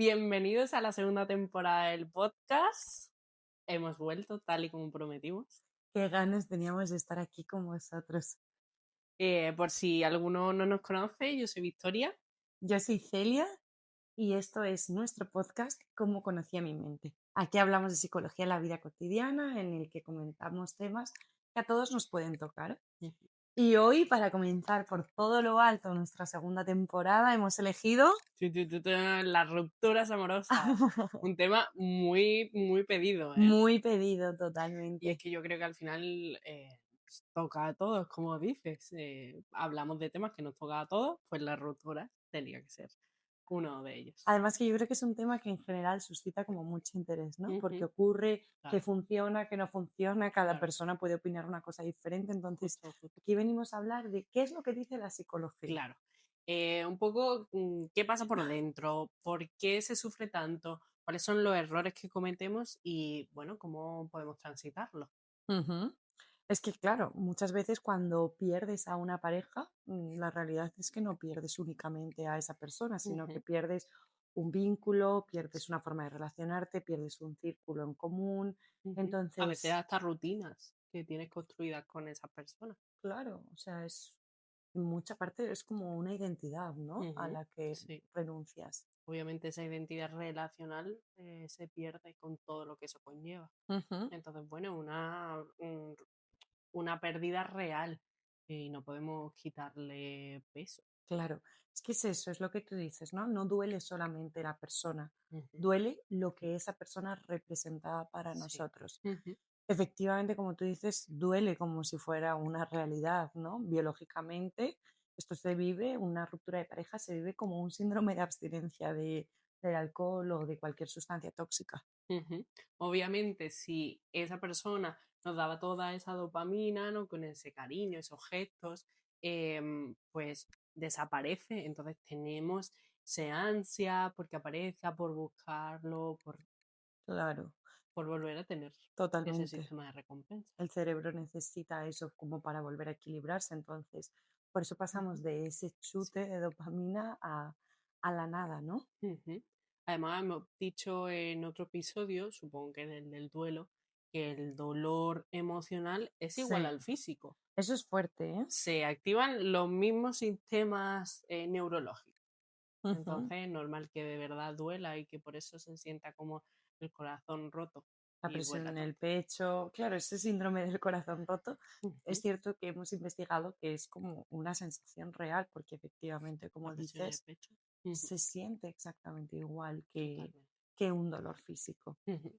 Bienvenidos a la segunda temporada del podcast. Hemos vuelto tal y como prometimos. Qué ganas teníamos de estar aquí con vosotros. Por si alguno no nos conoce, yo soy Victoria. Yo soy Celia y esto es nuestro podcast Cómo conocí a mi mente. Aquí hablamos de psicología en la vida cotidiana, en el que comentamos temas que a todos nos pueden tocar. Y hoy, para comenzar por todo lo alto nuestra segunda temporada, hemos elegido Las rupturas amorosas. Un tema muy, muy pedido, ¿eh? muy pedido Y es totalmente. que yo creo que al final nos toca a todos, como dices. Hablamos de temas que nos toca a todos, pues la ruptura tenía que ser uno de ellos. Además que yo creo que es un tema que en general suscita como mucho interés, ¿no? Porque Ujú, ocurre, claro, que funciona, que no funciona, cada claro. persona puede opinar una cosa diferente. Entonces, Justo. aquí venimos a hablar de qué es lo que dice la psicología. Claro. Un poco qué pasa por dentro, por qué se sufre tanto, cuáles son los errores que cometemos y, bueno, cómo podemos transitarlos. Ujú. Es que, claro, muchas veces cuando pierdes a una pareja, la realidad es que no pierdes únicamente a esa persona, sino que Ujú. pierdes un vínculo, pierdes una forma de relacionarte, pierdes un círculo en común. Ujú. A veces Entonces, hasta rutinas que tienes construidas con esas personas. claro, o sea, en mucha parte es como una identidad, ¿no? A Ujú. la que Sí, renuncias. obviamente esa identidad relacional se pierde con todo lo que eso conlleva. Ujú. Entonces, bueno, una pérdida real y no podemos quitarle peso. Claro, es que es eso, es lo que tú dices, ¿no? No duele solamente la persona, Ujú. duele lo que esa persona representaba para Sí. nosotros. Ujú. Efectivamente, como tú dices, duele como si fuera una realidad, ¿no? Biológicamente, esto se vive, una ruptura de pareja se vive como un síndrome de abstinencia del alcohol o de cualquier sustancia tóxica. Ujú. Obviamente, si esa persona nos daba toda esa dopamina, ¿no? Con ese cariño, esos gestos, pues desaparece. Entonces tenemos esa ansia porque aparezca, por buscarlo, Claro, por volver a tener ese totalmente. sistema de recompensa. El cerebro necesita eso como para volver a equilibrarse, entonces, por eso Ujú. pasamos de ese Sí. chute de dopamina a la nada, ¿no? Ujú. Además, hemos dicho en otro episodio, supongo que en el del duelo, que el dolor emocional es igual Sí, al físico. eso es fuerte, ¿eh? Se activan los mismos sistemas neurológicos. Ujú. Entonces es normal que de verdad duela y que por eso se sienta como el corazón roto La y presión duela en el tanto. pecho, claro, ese síndrome del corazón roto, es Ujú. cierto que hemos investigado que es como una sensación real, porque efectivamente, La como presión en el dices, pecho. Ujú. se siente exactamente igual Totalmente. que un dolor físico. Ujú.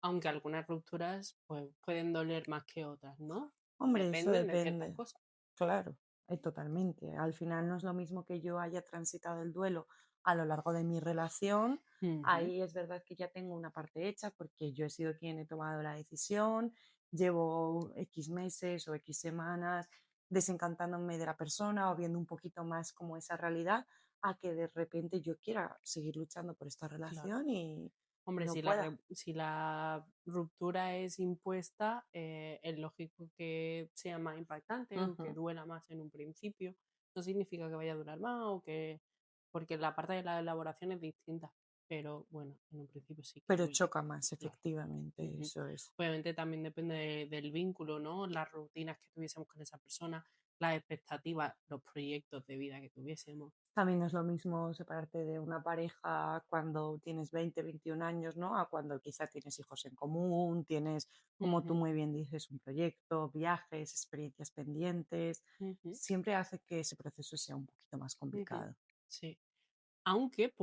Aunque algunas rupturas pues, pueden doler más que otras, ¿no? Hombre, eso Dependen de ciertas depende. cosas. Claro, totalmente. Al final no es lo mismo que yo haya transitado el duelo a lo largo de mi relación. Ujú. Ahí es verdad que ya tengo una parte hecha porque yo he sido quien he tomado la decisión, llevo X meses o X semanas desencantándome de la persona o viendo un poquito más como esa realidad a que de repente yo quiera seguir luchando por esta Claro. relación y Hombre, no pueda. si la ruptura es impuesta, es lógico que sea más impactante o que Ujú. duela más en un principio. No significa que vaya a durar más o que... porque la parte de la elaboración es distinta. Pero bueno, en un principio sí que Pero duele, choca más, claro. efectivamente, Ujú. eso es. Obviamente también depende del vínculo, ¿no? Las rutinas que tuviésemos con esa persona, las expectativas, los proyectos de vida que tuviésemos. También no es lo mismo separarte de una pareja cuando tienes 20, 21 años, ¿no? A cuando quizá tienes hijos en común, tienes, como tú Ujú, muy bien dices, un proyecto, viajes, experiencias pendientes. ujú, Siempre hace que ese proceso sea un poquito más ujú. complicado. Sí. Aunque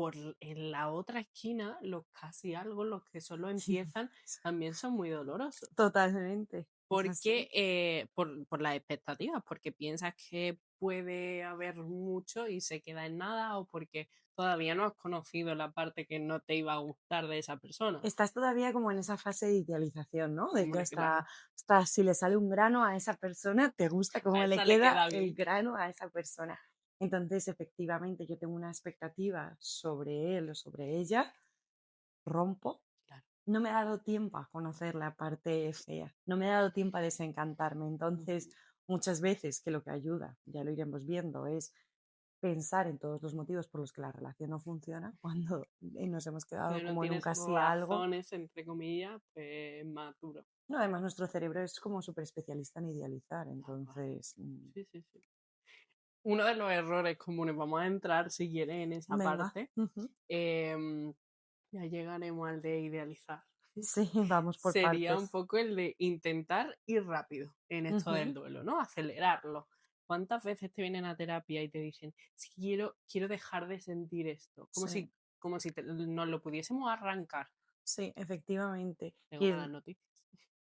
en la otra esquina, los casi algo, los que solo empiezan, también son muy dolorosos. Totalmente, es así. Porque, por las expectativas, porque piensas que puede haber mucho y se queda en nada, o porque todavía no has conocido la parte que no te iba a gustar de esa persona. Estás todavía como en esa fase de idealización, ¿no? De que Hombre, claro, hasta si le sale un grano a esa persona, te gusta a cómo le esa le queda queda el bien. grano a esa persona. Entonces, efectivamente, yo tengo una expectativa sobre él o sobre ella, rompo. Claro. No me ha dado tiempo a conocer la parte fea, no me ha dado tiempo a desencantarme. Entonces, Ujú, muchas veces que lo que ayuda, ya lo iremos viendo, es pensar en todos los motivos por los que la relación no funciona cuando nos hemos quedado Cuando no como en un tienes casi algo. razones, entre comillas, pues más duro. No, además nuestro cerebro es como súper especialista en idealizar, Tal cual. entonces, Sí, sí, sí. Uno de los errores comunes, vamos a entrar si quieres en esa venga. parte, Ujú. em, ya llegaremos al de idealizar. Sí, vamos por Sería un partes. poco el de intentar ir rápido en esto del Ujú. duelo, ¿no? Acelerarlo. ¿Cuántas veces te vienen a terapia y te dicen, si quiero dejar de sentir esto? Sí, Como si nos lo pudiésemos arrancar. sí, efectivamente. Tengo Y malas noticias.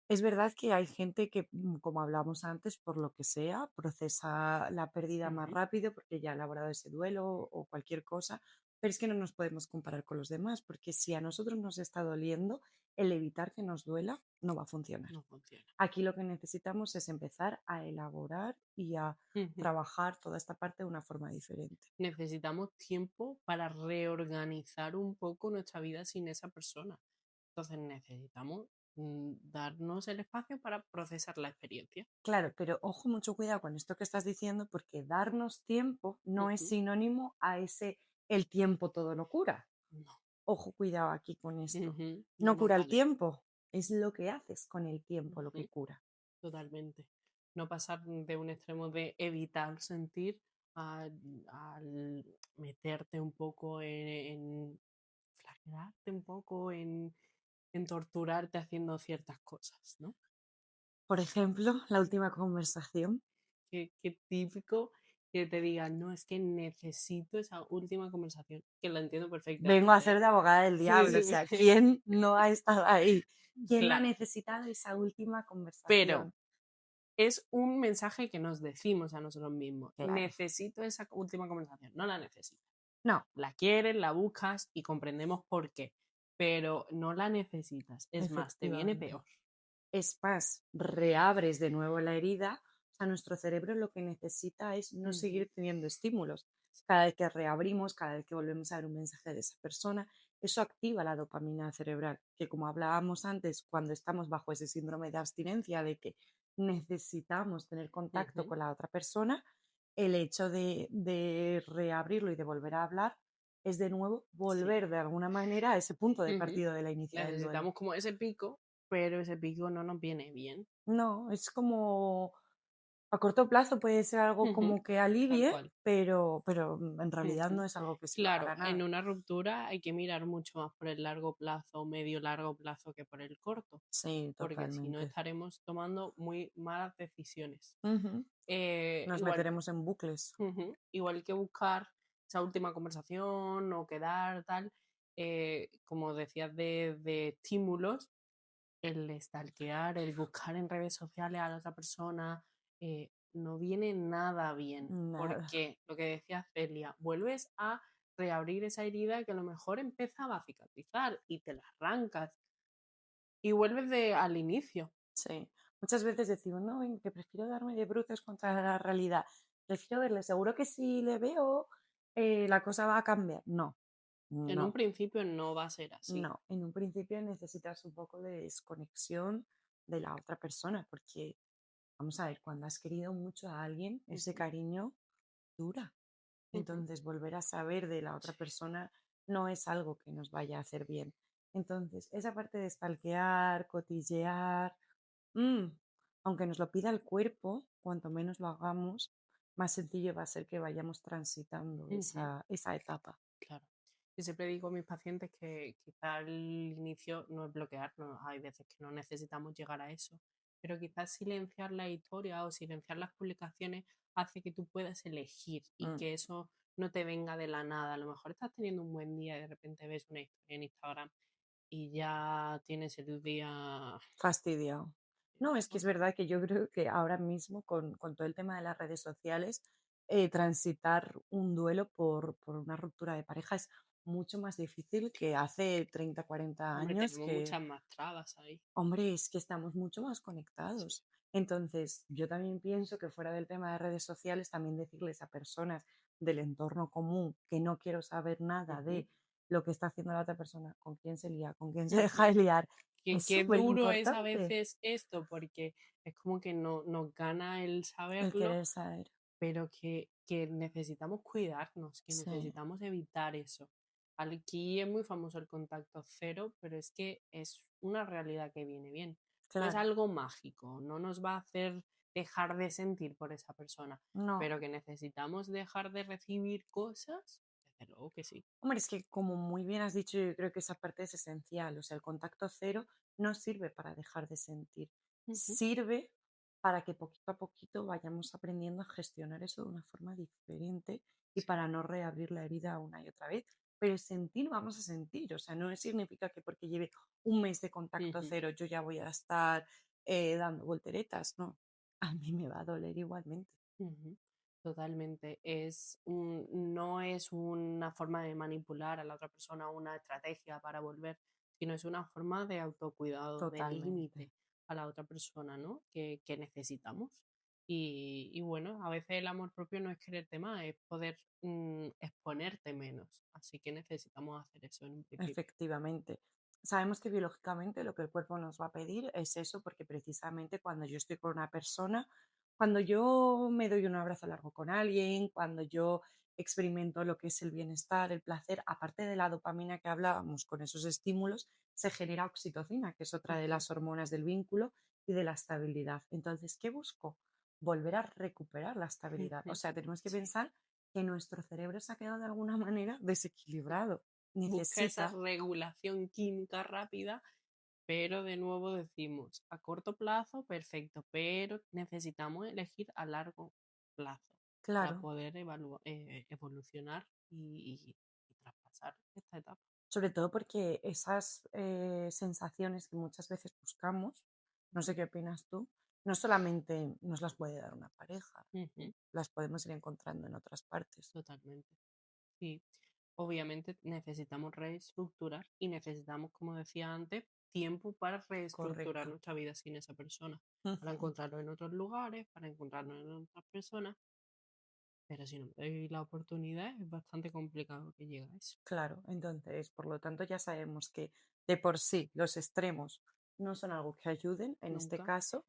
es verdad que hay gente que, como hablamos antes, por lo que sea, procesa la pérdida más Ujú, rápido porque ya ha elaborado ese duelo o cualquier cosa, pero es que no nos podemos comparar con los demás, porque si a nosotros nos está doliendo, el evitar que nos duela no va a funcionar. no funciona. Aquí lo que necesitamos es empezar a elaborar y a Ujú. trabajar toda esta parte de una forma diferente. Necesitamos tiempo para reorganizar un poco nuestra vida sin esa persona. Entonces necesitamos darnos el espacio para procesar la experiencia. Claro, pero ojo, mucho cuidado con esto que estás diciendo, porque darnos tiempo no es Ujú, sinónimo a ese el tiempo todo lo cura. no, Ojo, cuidado aquí con esto. ujú, no No más cura el vale. tiempo, es lo que haces con el tiempo lo que Ujú, cura. totalmente. No pasar de un extremo de evitar sentir al meterte un poco en flagelarte un poco, en torturarte haciendo ciertas cosas, ¿no? Por ejemplo, la última conversación. Qué típico que te digan, no, es que necesito esa última conversación, que la entiendo Vengo a perfectamente, ser ¿eh? de abogada del Sí, diablo, o sí, sea, ¿quién no ha estado ahí? ¿Quién no ha claro, necesitado esa última pero conversación? es un mensaje que nos decimos a nosotros mismos, Claro. necesito esa última conversación, no la necesitas. No, La quieres, la buscas y comprendemos por qué, pero no la necesitas. Es más, te viene efectivamente. peor. Es más, reabres de nuevo la herida. O sea, nuestro cerebro lo que necesita es no Ujú, seguir teniendo estímulos. Cada vez que reabrimos, cada vez que volvemos a ver un mensaje de esa persona, eso activa la dopamina cerebral, que como hablábamos antes, cuando estamos bajo ese síndrome de abstinencia, de que necesitamos tener contacto ujú, con la otra persona, el hecho de reabrirlo y de volver a hablar es de nuevo sí. volver de alguna manera a ese punto de Ujú. partido de la inicia del duelo. Necesitamos como ese pico, pero ese pico no nos viene bien. No, es como a corto plazo puede ser algo Ujú, como que tal alivie, cual. pero en realidad no Ujú. es algo que sirva Claro, para en nada. una ruptura hay que mirar mucho más por el largo plazo, medio largo plazo que por el corto, Sí, porque si no totalmente. estaremos tomando muy malas decisiones. Ujú. Nos Igual, meteremos en bucles. igual que buscar esa última conversación o quedar tal, como decías de estímulos, el stalkear, el buscar en redes sociales a la otra persona, no viene nada bien, Nada. porque lo que decía Celia, vuelves a reabrir esa herida que a lo mejor empezaba a cicatrizar y te la arrancas y vuelves al inicio. Sí. Muchas veces decimos, no, venga, que prefiero darme de bruces contra la realidad. Prefiero verle, seguro que si le veo, la cosa va a cambiar. No, En un no, principio no va a ser así. no. En un principio necesitas un poco de desconexión de la otra persona, porque, vamos a ver, cuando has querido mucho a alguien, ese Ujú, cariño dura. ujú. Entonces, volver a saber de la otra Sí, persona no es algo que nos vaya a hacer bien. Entonces, esa parte de stalkear, cotillear, mm, aunque nos lo pida el cuerpo, cuanto menos lo hagamos, más sencillo va a ser que vayamos transitando ujú. esa etapa. Claro. Yo siempre digo a mis pacientes que quizá el inicio no es bloquear, no, hay veces que no necesitamos llegar a eso, pero quizás silenciar la historia o silenciar las publicaciones hace que tú puedas elegir y Mm, que eso no te venga de la nada. A lo mejor estás teniendo un buen día y de repente ves una historia en Instagram y ya tienes el día fastidiado. No, es que es fatal. verdad que yo creo que ahora mismo con todo el tema de las redes sociales, transitar un duelo por una ruptura de pareja es mucho más difícil que hace 30, 40 Hombre, años tenemos que, muchas más trabas ahí. hombre, es que estamos mucho más Sí. conectados. Entonces, yo también pienso que fuera del tema de redes sociales, también decirles a personas del entorno común que no quiero saber nada Ujú, de lo que está haciendo la otra persona, con quién se lía, con quién se ujú. deja de liar, es Qué súper duro es a importante veces esto, porque es como que no, nos gana el el saberlo querer saber. pero que necesitamos cuidarnos, que Sí, necesitamos evitar eso. Aquí es muy famoso el contacto cero, pero es que es una realidad que viene bien. No es claro. algo mágico, no nos va a hacer dejar de sentir por esa persona, No. pero que necesitamos dejar de recibir cosas, desde luego que sí. Hombre, es que como muy bien has dicho, yo creo que esa parte es esencial. O sea, el contacto cero no sirve para dejar de sentir, Ujú, sirve para que poquito a poquito vayamos aprendiendo a gestionar eso de una forma diferente y sí. para no reabrir la herida una y otra vez. Pero sentir vamos a sentir, o sea, no significa que porque lleve un mes de contacto Ujú. cero yo ya voy a estar dando volteretas, no. A mí me va a doler igualmente. Ujú, totalmente. No es una forma de manipular a la otra persona, una estrategia para volver, sino es una forma de autocuidado, de Totalmente. límite a la otra persona, ¿no? Que necesitamos. Y bueno, a veces el amor propio no es quererte más, es poder exponerte menos. Así que necesitamos hacer eso en un principio. Efectivamente. Sabemos que biológicamente lo que el cuerpo nos va a pedir es eso, porque precisamente cuando yo estoy con una persona, cuando yo me doy un abrazo largo con alguien, cuando yo experimento lo que es el bienestar, el placer, aparte de la dopamina que hablábamos con esos estímulos, se genera oxitocina, que es otra de Ujú, las hormonas del vínculo y de la estabilidad. Entonces, ¿qué busco? Volver a recuperar la estabilidad. O ujú, sea, tenemos que sí. pensar que nuestro cerebro se ha quedado de alguna manera desequilibrado, Busca esa necesita, regulación química rápida. Pero de nuevo decimos, a corto plazo, perfecto, pero necesitamos elegir a largo plazo para claro, poder evolucionar y traspasar esta etapa. sobre todo porque esas sensaciones que muchas veces buscamos, no sé qué opinas tú, no solamente nos las puede dar una pareja, Ujú, las podemos ir encontrando en otras partes. totalmente. Sí, obviamente necesitamos reestructurar y necesitamos, como decía antes, tiempo para reestructurar Correcto. nuestra vida sin esa persona, para Ujú. encontrarlo en otros lugares, para encontrarnos en otras personas. Pero si no me doy la oportunidad, es bastante complicado que llegue a eso. Claro, entonces, por lo tanto, ya sabemos que de por sí los extremos no son algo que ayuden, en este Nunca. caso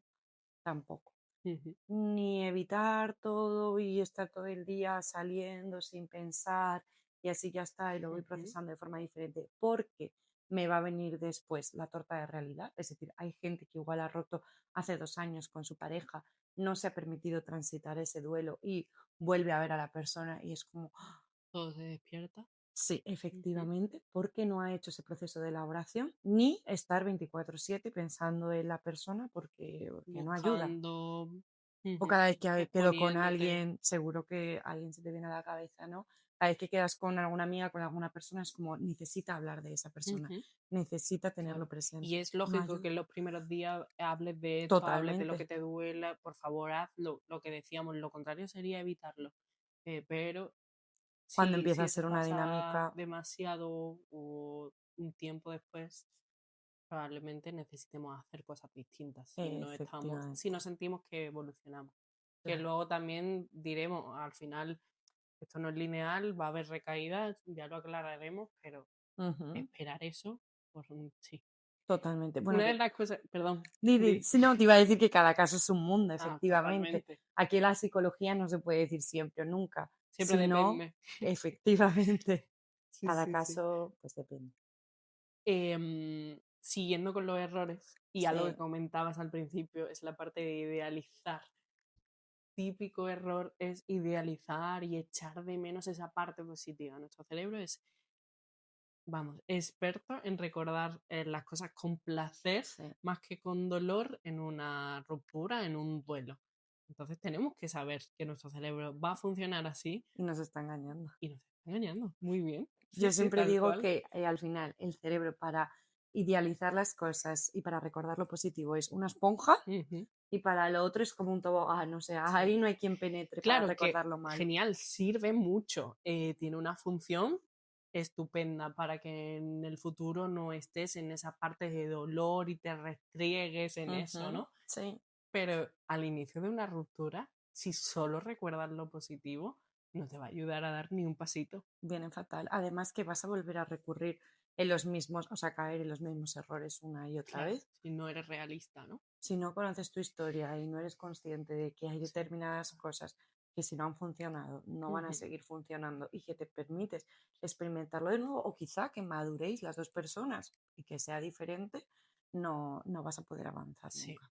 tampoco. Ujú, Ni evitar todo y estar todo el día saliendo sin pensar y así ya está y lo voy ujú. procesando de forma diferente porque me va a venir después la torta de realidad. Es decir, hay gente que igual ha roto hace 2 años con su pareja, no se ha permitido transitar ese duelo y vuelve a ver a la persona y es como, "Ah, Todo se despierta. sí, Ujú. efectivamente, porque no ha hecho ese proceso de elaboración ni estar 24/7 pensando en la persona porque no ayuda. Buscando, O ujú, cada vez que quedo con exponiéndote. alguien, seguro que alguien se te viene a la cabeza, ¿no? Cada vez que quedas con alguna amiga, con alguna persona, es como necesita hablar de esa persona, Ujú, necesita tenerlo claro. Y presente. es No lógico que ayuda. en los primeros días hables de esto, hables de lo que Totalmente. te duela. Por favor, hazlo. Lo que decíamos, lo contrario sería evitarlo. Pero Cuando si empieza a eso ser una pasa dinámica, demasiado o un tiempo después, probablemente necesitemos hacer cosas distintas si efectivamente. no sentimos que evolucionamos. Que Claro. luego también diremos, al final, esto no es lineal, va a haber recaídas, ya lo aclararemos, pero Ujú. esperar eso, sí. Totalmente. Bueno, Una de que las cosas, perdón, Didi, di. si no, te iba a decir que cada caso es un mundo, Ah, efectivamente. totalmente. Aquí en la psicología no se puede decir siempre o nunca, Siempre sino, depende. efectivamente, Sí, cada sí, sí. caso, pues depende. Siguiendo con los errores, y algo que Sí, comentabas al principio, es la parte de idealizar. Típico error es idealizar y echar de menos esa parte positiva. Nuestro cerebro es, vamos, experto en recordar las cosas con placer sí. más que con dolor en una ruptura, en un duelo. Entonces tenemos que saber que nuestro cerebro va a funcionar así Y nos está engañando. y nos está engañando. Muy bien. Sí, Yo sí, siempre tal digo cual. que al final el cerebro para idealizar las cosas y para recordar lo positivo es una esponja Ujú, y para lo otro es como un tobogán, o sea, sí. ahí no hay quien penetre para Claro que recordar lo malo. genial, sirve mucho. Tiene una función estupenda para que en el futuro no estés en esa parte de dolor y te restriegues en eso, Ujú, ¿no? sí, Pero al inicio de una ruptura, si solo recuerdas lo positivo, no te va a ayudar a dar ni un pasito. viene fatal. Además que vas a volver a recurrir en los mismos, o sea, caer en los mismos errores una y otra Claro, vez. si no eres realista, ¿no? Si no conoces tu historia y no eres consciente de que hay Sí, determinadas cosas que si no han funcionado, no van a Ujú. seguir funcionando y que te permites experimentarlo de nuevo o quizá que maduréis las dos personas y que sea diferente, no vas a poder avanzar Sí. nunca.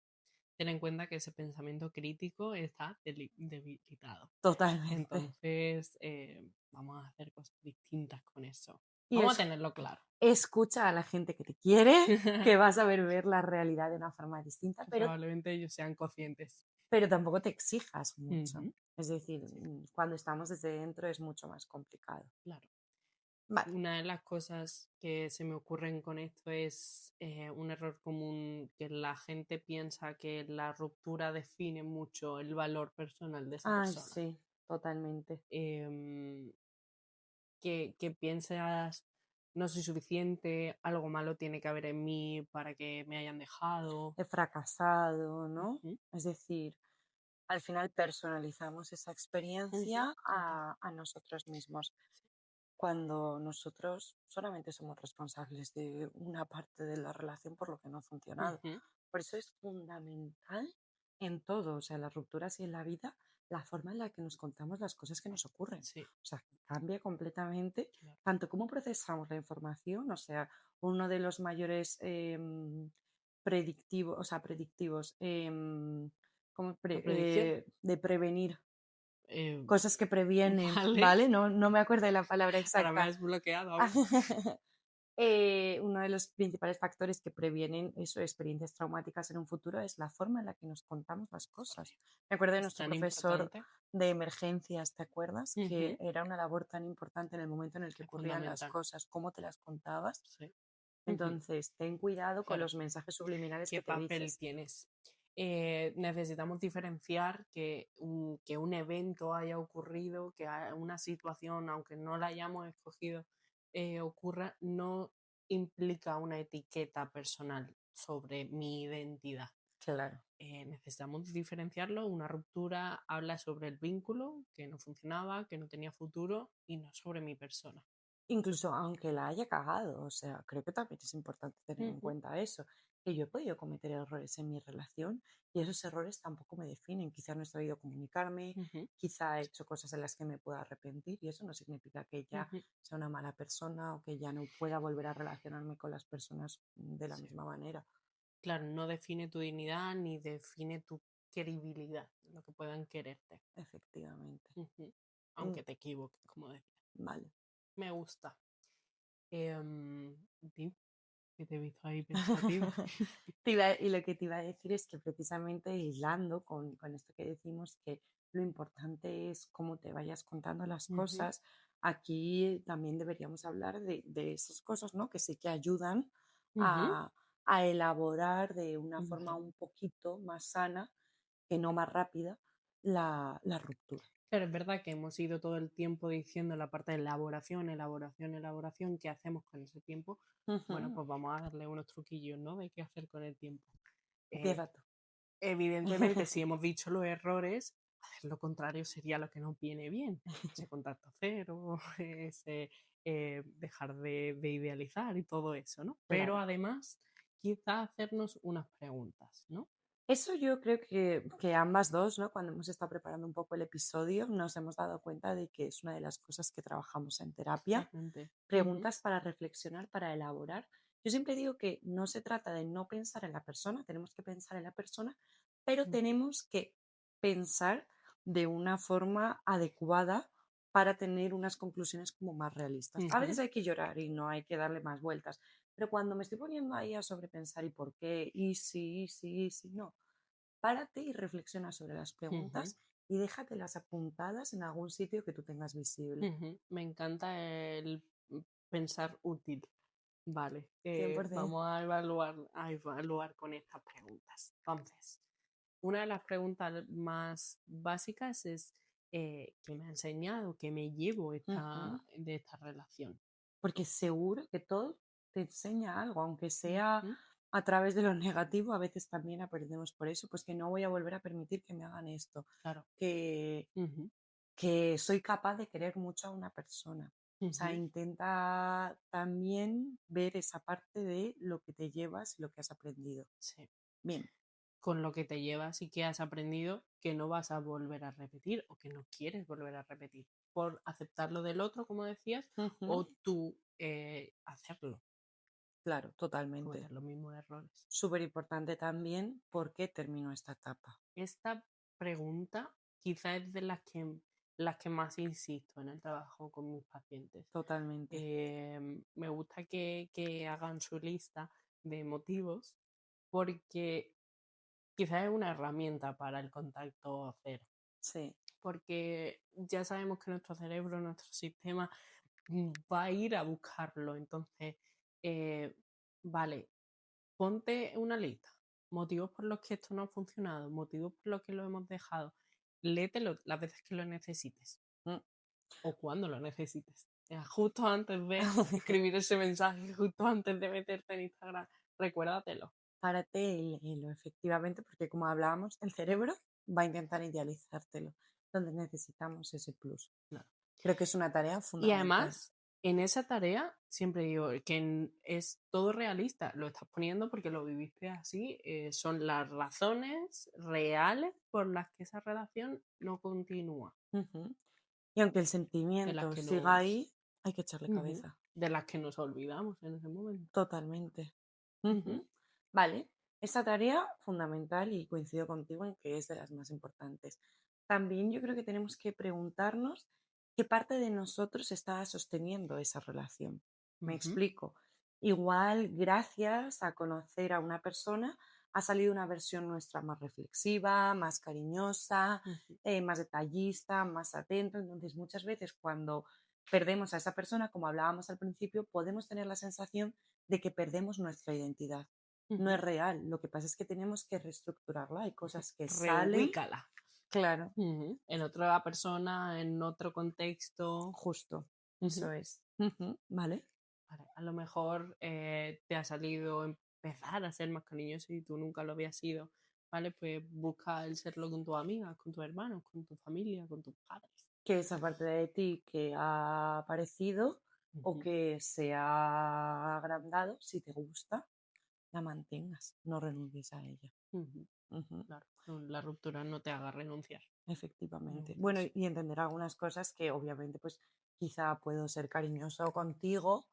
Ten en cuenta que ese pensamiento crítico está debilitado. Totalmente. Entonces, vamos a hacer cosas distintas con eso. Y Vamos a tenerlo claro. escucha a la gente que te quiere, que vas a ver la realidad de una forma distinta, Probablemente ellos sean conscientes. pero tampoco te exijas mucho. Ujú. Es decir, Sí, cuando estamos desde dentro es mucho más complicado. claro. Vale. Una de las cosas que se me ocurren con esto es un error común que la gente piensa que la ruptura define mucho el valor personal de esa Ay, persona. sí, totalmente. Em, que piensas, no soy suficiente, algo malo tiene que haber en mí para que me hayan dejado. He fracasado, ¿no? Ujú, Es decir, al final personalizamos esa ujú, experiencia total. a nosotros mismos, cuando nosotros solamente somos responsables de una parte de la relación por lo que no ha funcionado. Ujú, Por eso es fundamental en todo, o sea, en las rupturas y en la vida, la forma en la que nos contamos las cosas que nos ocurren. sí, O sea, cambia completamente claro. tanto cómo procesamos la información, o sea, uno de los mayores predictivos, o sea, predictivos, La predicción. de prevenir, eh, cosas que previenen, vale, ¿vale? No me acuerdo de la palabra ahora me exacta. has bloqueado. A ver. Uno de los principales factores que previenen eso, experiencias traumáticas en un futuro es la forma en la que nos contamos las cosas. Correcto. Me acuerdo de Es nuestro tan profesor importante. de emergencias, ¿te acuerdas? Que Ujú, era una labor tan importante en el momento en el que es ocurrían las fundamental. cosas, cómo te las contabas. Sí. Ujú, Entonces, ten cuidado con claro. los mensajes subliminales ¿Qué que te papel dices. tienes? Necesitamos diferenciar que un evento haya ocurrido, que una situación, aunque no la hayamos escogido, ocurra, no implica una etiqueta personal sobre mi identidad. Claro. Necesitamos diferenciarlo. Una ruptura habla sobre el vínculo, que no funcionaba, que no tenía futuro, y no sobre mi persona. Incluso aunque la haya cagado, o sea, creo que también es importante tener en Ujú, cuenta eso, que yo he podido cometer errores en mi relación y esos errores tampoco me definen. Quizá no he sabido comunicarme, ujú, quizá he hecho cosas en las que me pueda arrepentir y eso no significa que ya ujú. sea una mala persona o que ya no pueda volver a relacionarme con las personas de la Sí. misma manera. Claro, no define tu dignidad ni define tu queribilidad, lo que puedan quererte. Efectivamente. Ujú. Mm, Aunque te equivoques, como decía. vale. Me gusta. Di, que te he visto ahí pensativa. Y lo que te iba a decir es que precisamente hilando con esto que decimos, que lo importante es cómo te vayas contando las Ujú, cosas. Aquí también deberíamos hablar de esas cosas, ¿no? Que sí que ayudan ujú. a, a elaborar de una forma Vale. un poquito más sana, que no más rápida, la ruptura. Pero es verdad que hemos ido todo el tiempo diciendo la parte de elaboración, elaboración, elaboración. ¿Qué hacemos con ese tiempo? Bueno, Ujú. pues vamos a darle unos truquillos, ¿no? De qué hacer con el tiempo. Eh, Empieza tú. Evidentemente, si hemos dicho los errores, hacer lo contrario sería lo que nos viene bien. Ese contacto cero, ese dejar de idealizar y todo eso, ¿no? Pero Claro. además, quizá hacernos unas preguntas, ¿no? Eso yo creo que ambas dos, ¿no? Cuando hemos estado preparando un poco el episodio, nos hemos dado cuenta de que es una de las cosas que trabajamos en terapia. Totalmente. Ujú, Preguntas para reflexionar, para elaborar. Yo siempre digo que no se trata de no pensar en la persona, tenemos que pensar en la persona, pero ujú, tenemos que pensar de una forma adecuada para tener unas conclusiones como más realistas. A veces ujú, hay que llorar y no hay que darle más vueltas, pero cuando me estoy poniendo ahí a sobrepensar y por qué, y si, no, párate y reflexiona sobre las ujú, preguntas y déjatelas apuntadas en algún sitio que tú tengas visible. ujú. Me encanta el pensar útil. Vale, 100%. vamos a evaluar con estas preguntas. Entonces, una de las preguntas más básicas es ¿qué me ha enseñado? ¿Qué me llevo Ujú. de esta relación? Porque seguro que todo te enseña algo, aunque sea Ujú, a través de lo negativo, a veces también aprendemos por eso, pues que no voy a volver a permitir que me hagan esto, claro. que, Ujú, que soy capaz de querer mucho a una persona. O sea, ujú, intenta también ver esa parte de lo que te llevas y lo que has aprendido. sí. Bien. con lo que te llevas y que has aprendido que no vas a volver a repetir o que no quieres volver a repetir por aceptar lo del otro, como decías, Ujú. o tú hacerlo, Claro, totalmente. cometer los mismos errores. Súper importante también por qué terminó esta etapa. Esta pregunta quizás es de las que más insisto en el trabajo con mis pacientes. Totalmente. Me gusta que hagan su lista de motivos porque quizás es una herramienta para el contacto cero. Sí. Porque ya sabemos que nuestro cerebro, nuestro sistema va a ir a buscarlo. Entonces, vale, ponte una lista. Motivos por los que esto no ha funcionado, motivos por los que lo hemos dejado. Léetelo las veces que lo necesites Mm. o cuando lo necesites. Justo antes de escribir ese mensaje, justo antes de meterte en Instagram, recuérdatelo. Párate y léelo, efectivamente, porque como hablábamos, el cerebro va a intentar idealizártelo, donde necesitamos ese plus. Claro. Creo que es una tarea Y fundamental. además, en esa tarea, siempre digo que es todo realista. Lo estás poniendo porque lo viviste así. Son las razones reales por las que esa relación no continúa. Ujú. Y aunque el De las sentimiento que siga nos, ahí, hay que echarle Ujú, cabeza. de las que nos olvidamos en ese momento. Totalmente. Ujú, Ujú. Vale, esa tarea fundamental y coincido contigo en que es de las más importantes. También yo creo que tenemos que preguntarnos qué parte de nosotros está sosteniendo esa relación. Me ujú, explico. Igual, gracias a conocer a una persona, ha salido una versión nuestra más reflexiva, más cariñosa, ujú, más detallista, más atento. Entonces, muchas veces cuando perdemos a esa persona, como hablábamos al principio, podemos tener la sensación de que perdemos nuestra identidad. No es ujú. real, lo que pasa es que tenemos que reestructurarla. Hay cosas que salen, Reubícala. claro, Ujú, en otra persona, en otro contexto. justo, Ujú. eso es. Ujú, vale, Vale, a lo mejor te ha salido empezar a ser más cariñoso y tú nunca lo habías sido, ¿vale? Pues busca el serlo con tus amigas, con tus hermanos, con tu familia, con tus padres. que esa parte de ti que ha aparecido o Ujú, que se ha agrandado, si te gusta, la mantengas, no renuncies a ella. ujú, Ujú, claro, la ruptura no te haga renunciar. En efectivamente. ningún Bueno, caso. y entender algunas cosas que obviamente pues quizá puedo ser cariñoso contigo,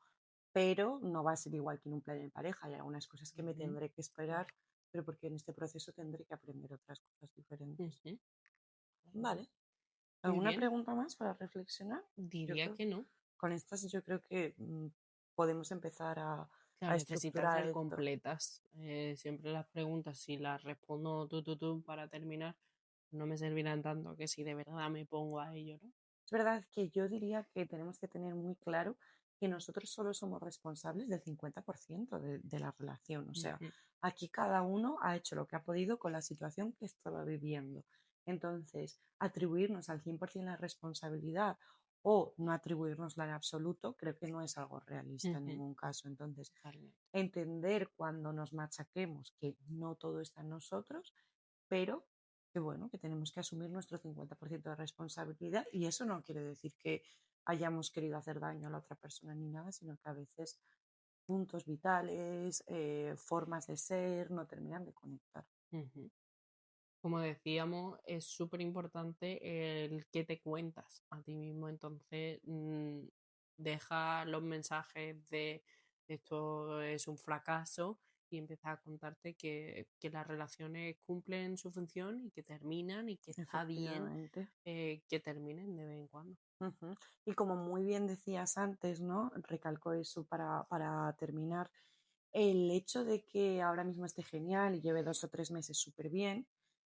pero no va a ser igual que en un plan de pareja. Hay algunas cosas que me Ujú, tendré que esperar, pero porque en este proceso tendré que aprender otras cosas diferentes. ujú. Vale. Muy ¿Alguna bien, pregunta más para reflexionar? Yo diría creo, que no. con estas yo creo que podemos empezar Claro, a necesitan estructurar ser esto. completas. Siempre las preguntas, si las respondo tú para terminar, no me servirán tanto que si de verdad me pongo a ello, ¿no? Es verdad que yo diría que tenemos que tener muy claro que nosotros solo somos responsables del 50% de la relación. O sea, Ujú, aquí cada uno ha hecho lo que ha podido con la situación que estaba viviendo. Entonces, atribuirnos al 100% la responsabilidad o no atribuirnosla en absoluto, creo que no es algo realista en ujú, ningún caso. Entonces, totalmente. entender cuando nos machaquemos que no todo está en nosotros, pero que bueno, que tenemos que asumir nuestro 50% de responsabilidad y eso no quiere decir que hayamos querido hacer daño a la otra persona ni nada, sino que a veces puntos vitales, formas de ser no terminan de conectar. Ujú. Como decíamos, es súper importante el que te cuentas a ti mismo. Entonces, deja los mensajes de esto es un fracaso y empieza a contarte que las relaciones cumplen su función y que terminan y que está bien Efectivamente. que terminen de vez en cuando. Ujú. Y como muy bien decías antes, ¿no? Recalco eso para terminar. El hecho de que ahora mismo esté genial y lleve 2 o 3 meses súper bien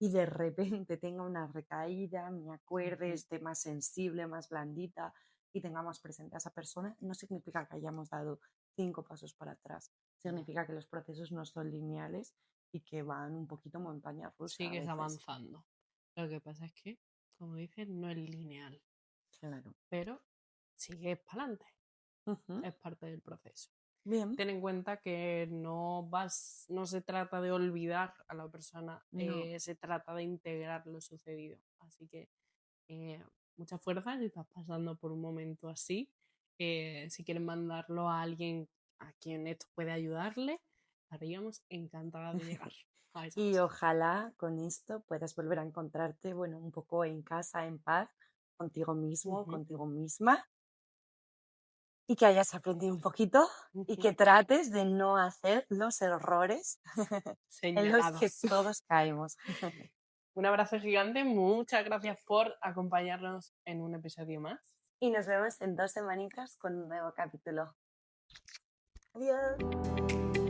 y de repente tenga una recaída, me acuerde, Ujú, esté más sensible, más blandita y tengamos presente a esa persona, no significa que hayamos dado 5 pasos para atrás. ya. Significa que los procesos no son lineales y que van un poquito montaña rusa a Sigues veces. avanzando. Lo que pasa es que, como dices, no es lineal, Claro. pero sigues para adelante. Ujú. Es parte del proceso. Bien. Ten en cuenta que no se trata de olvidar a la persona, No. se trata de integrar lo sucedido. Así que eh, mucha fuerza si estás pasando por un momento así. Si quieres mandarlo a alguien a quien esto puede ayudarle, estaríamos encantadas de llegar a esa Y fase. ojalá con esto puedas volver a encontrarte, bueno, un poco en casa, en paz, contigo mismo, Ujú, contigo misma, y que hayas aprendido un poquito y ujú. que trates de no hacer los errores en los que Señalados. todos caemos. Un abrazo gigante, muchas gracias por acompañarnos en un episodio más. Y nos vemos en 2 semanitas con un nuevo capítulo. Adiós.